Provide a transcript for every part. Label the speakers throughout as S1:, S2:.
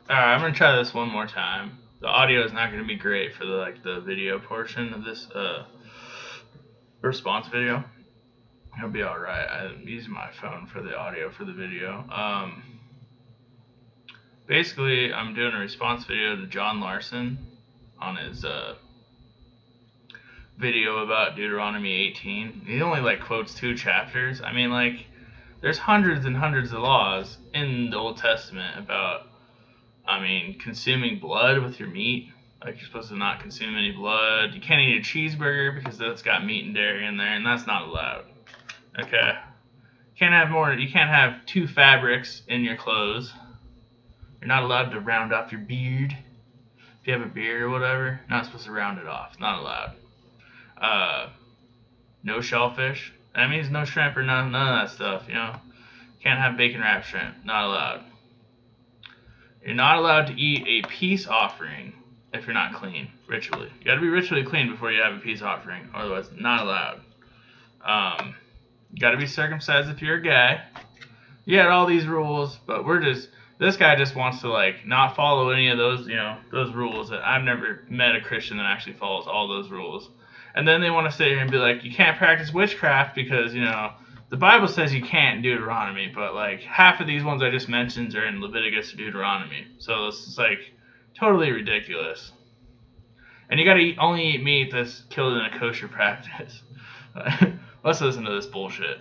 S1: Alright, I'm gonna try this one more time. The audio is not gonna be great for the video portion of this response video. It'll be alright. I'm using my phone for the audio for the video. Basically, I'm doing a response video to John Larson on his video about Deuteronomy 18. He only quotes 2 chapters. I mean, there's hundreds and hundreds of laws in the Old Testament about, consuming blood with your meat. Like, you're supposed to not consume any blood. You can't eat a cheeseburger because that's got meat and dairy in there, and that's not allowed. Okay. You can't have 2 fabrics in your clothes. You're not allowed to round off your beard. If you have a beard or whatever, you're not supposed to round it off. It's not allowed. No shellfish. That means no shrimp or none of that stuff, Can't have bacon wrapped shrimp. Not allowed. You're not allowed to eat a peace offering if you're not clean, ritually. You gotta be ritually clean before you have a peace offering, otherwise not allowed. You gotta be circumcised if you're a guy. You had all these rules, but this guy just wants to not follow any of those, those rules. That I've never met a Christian that actually follows all those rules. And then they want to sit here and be like, you can't practice witchcraft because, the Bible says you can't in Deuteronomy, but half of these ones I just mentioned are in Leviticus or Deuteronomy. So it's totally ridiculous. And you gotta only eat meat that's killed in a kosher practice. Let's listen to this bullshit.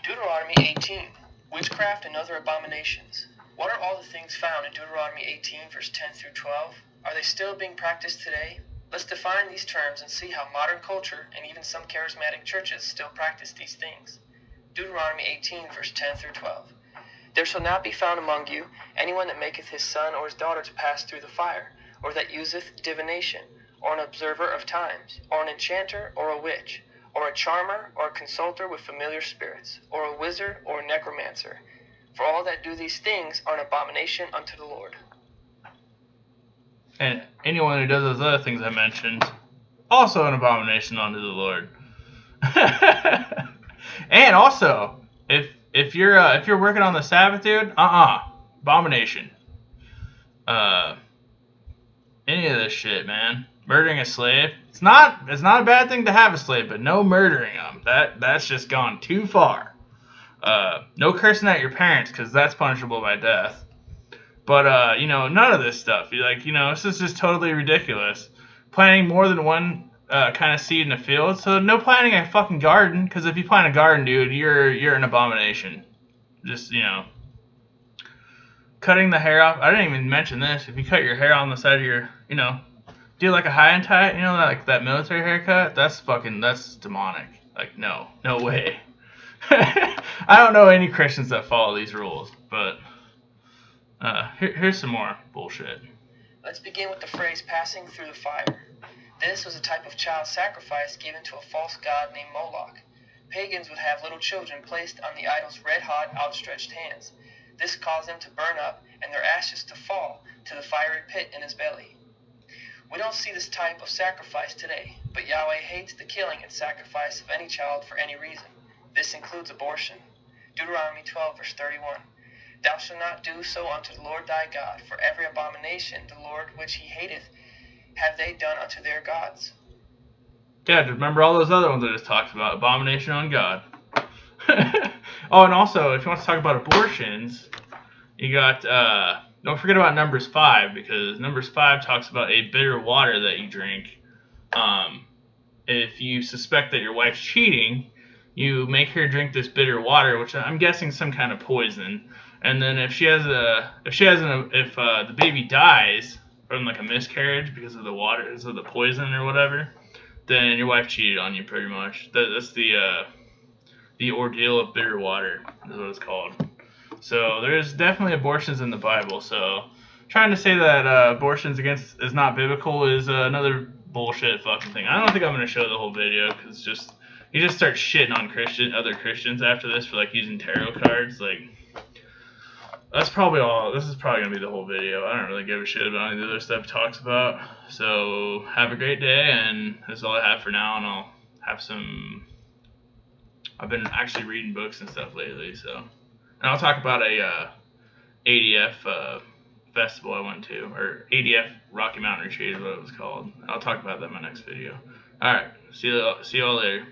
S2: Deuteronomy 18. Witchcraft and other abominations. What are all the things found in Deuteronomy 18, verse 10 through 12? Are they still being practiced today? Let's define these terms and see how modern culture and even some charismatic churches still practice these things. Deuteronomy 18, verse 10 through 12. There shall not be found among you anyone that maketh his son or his daughter to pass through the fire, or that useth divination, or an observer of times, or an enchanter, or a witch, or a charmer, or a consulter with familiar spirits, or a wizard, or a necromancer. For all that do these things are an abomination unto the Lord.
S1: And anyone who does those other things I mentioned, also an abomination unto the Lord. And also, if you're working on the Sabbath, dude, abomination. Any of this shit, man. Murdering a slave. It's not a bad thing to have a slave, but no murdering them. That's just gone too far. No cursing at your parents, because that's punishable by death. But, none of this stuff. This is just totally ridiculous. Planting more than one kind of seed in a field. So no planting a fucking garden, because if you plant a garden, dude, you're an abomination. Just, cutting the hair off. I didn't even mention this. If you cut your hair on the side of your, do a high and tight, that military haircut, that's demonic. No way. I don't know any Christians that follow these rules, but here's some more bullshit.
S2: Let's begin with the phrase passing through the fire. This was a type of child sacrifice given to a false god named Moloch. Pagans would have little children placed on the idol's red-hot, outstretched hands. This caused them to burn up and their ashes to fall to the fiery pit in his belly. We don't see this type of sacrifice today, but Yahweh hates the killing and sacrifice of any child for any reason. This includes abortion. Deuteronomy 12, verse 31. Thou shalt not do so unto the Lord thy God, for every abomination the Lord which he hateth have they done unto their gods.
S1: Yeah, remember all those other ones I just talked about. Abomination on God. Oh, and also, if you want to talk about abortions, you got, don't forget about Numbers 5, because Numbers 5 talks about a bitter water that you drink. If you suspect that your wife's cheating, you make her drink this bitter water, which I'm guessing is some kind of poison. And then if the baby dies from a miscarriage because of the water, because of the poison or whatever, then your wife cheated on you pretty much. That's the ordeal of bitter water is what it's called. So there's definitely abortions in the Bible. So trying to say that abortions is not biblical is another bullshit fucking thing. I don't think I'm gonna show the whole video because you just start shitting on other Christians after this for using tarot cards. That's probably all. This is probably gonna be the whole video. I don't really give a shit about any of the other stuff it talks about. So have a great day, and that's all I have for now. And I'll have some. I've been actually reading books and stuff lately, so. And I'll talk about a ADF festival I went to, or ADF Rocky Mountain Retreat is what it was called. I'll talk about that in my next video. All right, see you all later.